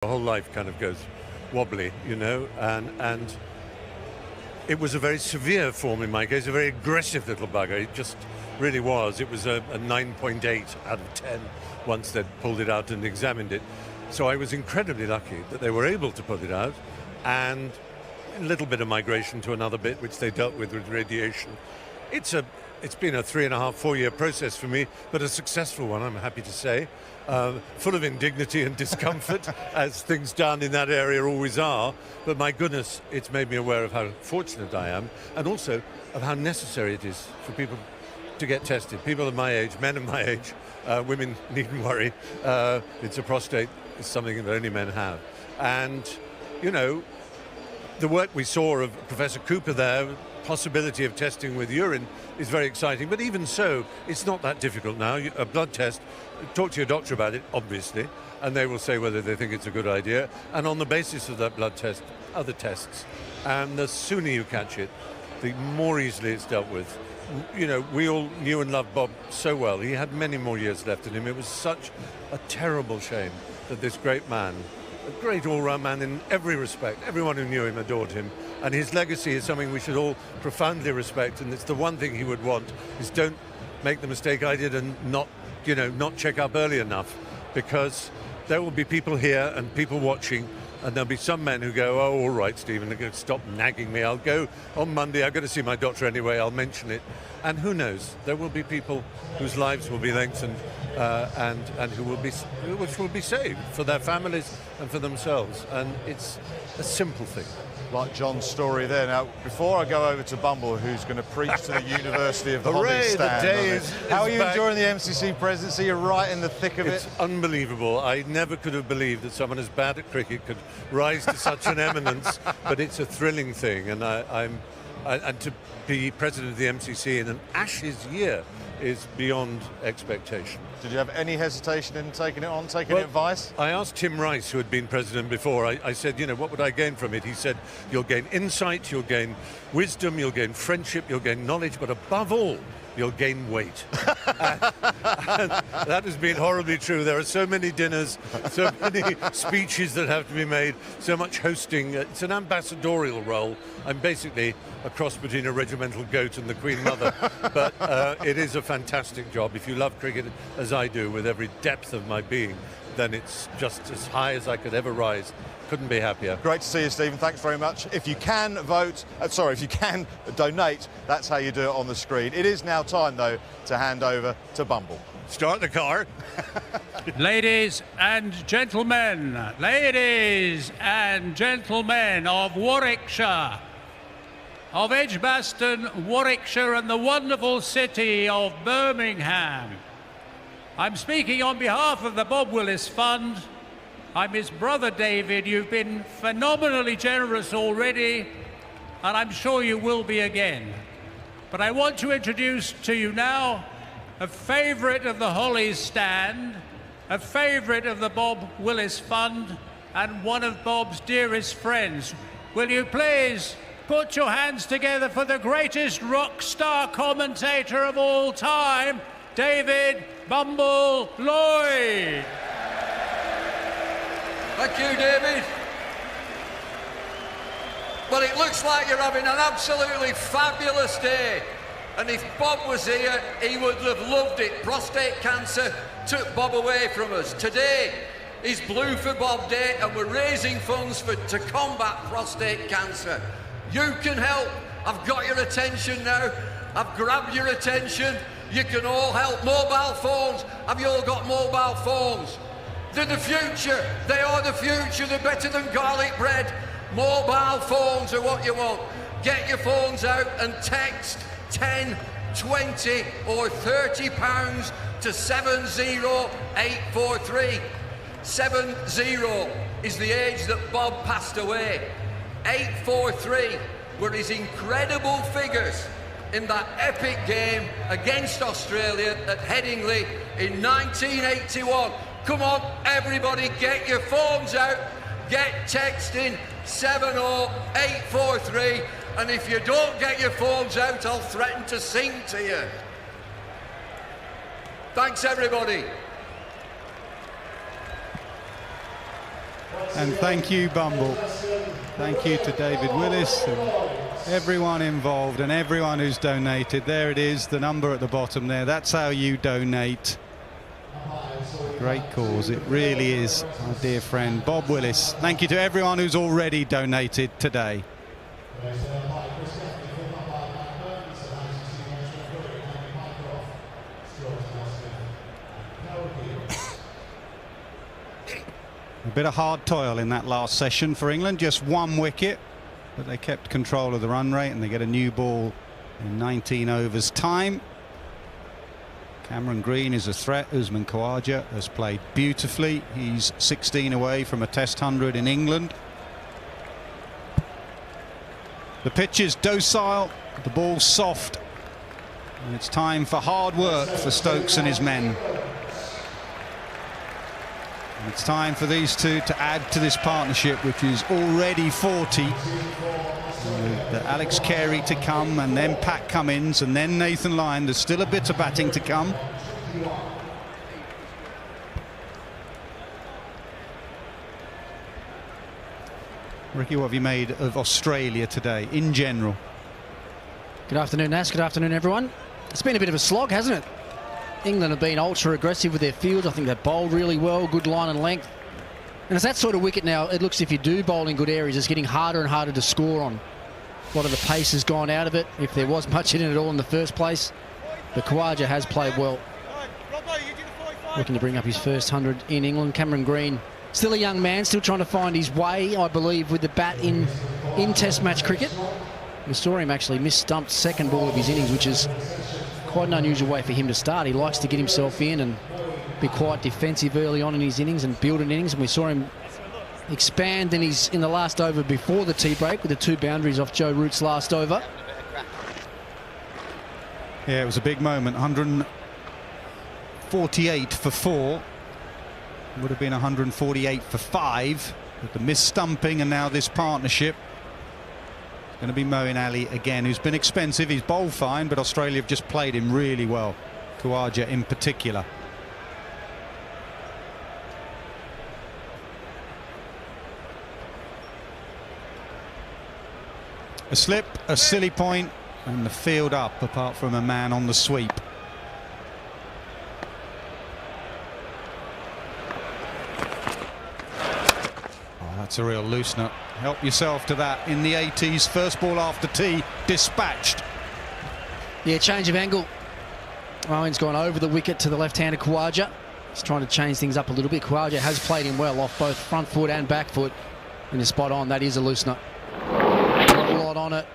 The whole life kind of goes wobbly, you know, and it was a very severe form in my case, a very aggressive little bugger. It just really was. It was a 9.8 out of 10 once they'd pulled it out and examined it. So I was incredibly lucky that they were able to put it out, and a little bit of migration to another bit, which they dealt with radiation. It's been a 3.5, 4-year process for me, but a successful one, I'm happy to say. Full of indignity and discomfort, as things down in that area always are. But my goodness, it's made me aware of how fortunate I am, and also of how necessary it is for people to get tested. People of my age, men of my age, women needn't worry. It's a prostate, it's something that only men have. And, you know, the work we saw of Professor Cooper there, possibility of testing with urine is very exciting, but even so, it's not that difficult now. A blood test, talk to your doctor about it, obviously, and they will say whether they think it's a good idea, and on the basis of that blood test, other tests. And the sooner you catch it, the more easily it's dealt with. You know, we all knew and loved Bob so well. He had many more years left in him. It was such a terrible shame that this great man, a great all-round man in every respect, everyone who knew him adored him, and his legacy is something we should all profoundly respect, and it's the one thing he would want, is don't make the mistake I did and not check up early enough, because there will be people here and people watching, and there'll be some men who go, oh, all right, Stephen, they're going to stop nagging me. I'll go on Monday, I've got to see my doctor anyway, I'll mention it. And who knows, there will be people whose lives will be lengthened and which will be saved for their families and for themselves. And it's a simple thing. Like John's story there. Now, before I go over to Bumble, who's going to preach to the University of the Hooray, Hobby stand. the day is How are you back. enjoying the MCC presidency? You're right in the thick of It's it. unbelievable. I never could have believed that someone as bad at cricket could rise to such an eminence, but it's a thrilling thing, and and to be president of the MCC in an Ashes year is beyond expectation. Did you have any hesitation in taking it on, taking advice? I asked Tim Rice, who had been president before, I said, you know, what would I gain from it? He said, you'll gain insight, you'll gain wisdom, you'll gain friendship, you'll gain knowledge, but above all, you'll gain weight. and that has been horribly true. There are so many dinners, so many speeches that have to be made, so much hosting. It's an ambassadorial role. I'm basically a cross between a regimental goat and the Queen Mother. But it is a fantastic job. If you love cricket as I do, with every depth of my being, then it's just as high as I could ever rise. Couldn't be happier. Great to see you, Stephen. Thanks very much. If you can vote, if you can donate, that's how you do it on the screen. It is now time, though, to hand over to Bumble. Start the car. Ladies and gentlemen of Warwickshire, of Edgbaston, Warwickshire, and the wonderful city of Birmingham, I'm speaking on behalf of the Bob Willis Fund. I'm his brother, David. You've been phenomenally generous already, and I'm sure you will be again. But I want to introduce to you now a favourite of the Hollies stand, a favourite of the Bob Willis Fund, and one of Bob's dearest friends. Will you please put your hands together for the greatest rock star commentator of all time, David Bumble Lloyd. Thank you, David. Well, it looks like you're having an absolutely fabulous day. And if Bob was here, he would have loved it. Prostate cancer took Bob away from us. Today is Blue for Bob Day, and we're raising funds to combat prostate cancer. You can help. I've got your attention now. I've grabbed your attention. You can all help. Mobile phones. Have you all got mobile phones? They're the future. They are the future. They're better than garlic bread. Mobile phones are what you want. Get your phones out and text 10, 20 or 30 pounds to 70843. 70 is the age that Bob passed away. 843 were his incredible figures in that epic game against Australia at Headingley in 1981. Come on, everybody, get your phones out, get texting 70843, and if you don't get your phones out, I'll threaten to sing to you. Thanks, everybody. And thank you, Bumble. Thank you to David Willis and everyone involved and everyone who's donated. There it is, the number at the bottom there. That's how you donate. Great cause, it really is, our dear friend Bob Willis. Thank you to everyone who's already donated today. A bit of hard toil in that last session for England, just 1 wicket, but they kept control of the run rate and they get a new ball in 19 overs time. Cameron Green is a threat. Usman Khawaja has played beautifully. He's 16 away from a Test 100 in England. The pitch is docile, the ball's soft, and it's time for hard work for Stokes and his men. And it's time for these two to add to this partnership, which is already 40. With Alex Carey to come, and then Pat Cummins, and then Nathan Lyon. There's still a bit of batting to come. Ricky, what have you made of Australia today, in general? Good afternoon, Nas. Good afternoon, everyone. It's been a bit of a slog, hasn't it? England have been ultra aggressive with their fields. I think they've bowled really well, good line and length. And it's that sort of wicket now. It looks, if you do bowl in good areas, it's getting harder and harder to score on. A lot of the pace has gone out of it, if there was much in it at all in the first place. But Khawaja has played well. Looking to bring up his first 100 in England. Cameron Green, still a young man, still trying to find his way, I believe, with the bat in Test match cricket. We saw him actually miss-stumped second ball of his innings, which is quite an unusual way for him to start. He likes to get himself in and be quite defensive early on in his innings and build an innings, and we saw him expand in the last over before the tea break with the 2 boundaries off Joe Root's last over. Yeah, it was a big moment. 148 for 4. Would have been 148 for 5. With the miss-stumping and now this partnership. Going to be Moeen Ali again, who's been expensive. He's bowled fine, but Australia have just played him really well. Khawaja in particular. A slip, a silly point, and the field up, apart from a man on the sweep. Oh, that's a real loosener. Help yourself to that in the 80s. First ball after tea, dispatched. Yeah, change of angle. Moeen's gone over the wicket to the left-hander Khawaja. He's trying to change things up a little bit. Khawaja has played him well off both front foot and back foot. And is spot on. That is a loosener. Not a lot on it.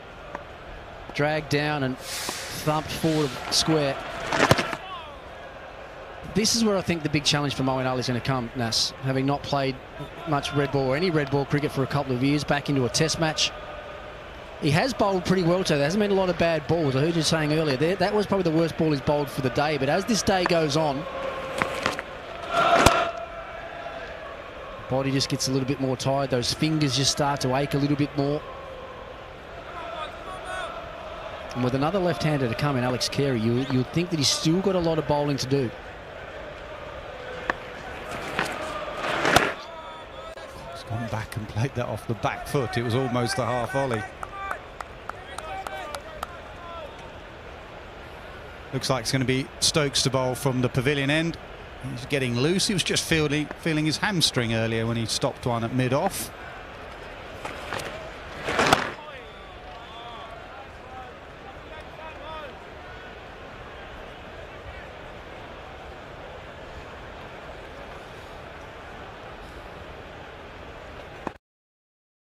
Dragged down and thumped forward square. This is where I think the big challenge for Moeen Ali is going to come, Nas. Having not played much red ball or any red ball cricket for a couple of years, back into a Test match. He has bowled pretty well today. There hasn't been a lot of bad balls. I heard you saying earlier that was probably the worst ball he's bowled for the day. But as this day goes on, body just gets a little bit more tired. Those fingers just start to ache a little bit more. And with another left-hander to come in, Alex Carey, you'd think that he's still got a lot of bowling to do. He's gone back and played that off the back foot. It was almost a half volley. Looks like it's going to be Stokes to bowl from the pavilion end. He's getting loose. He was just feeling his hamstring earlier when he stopped one at mid-off.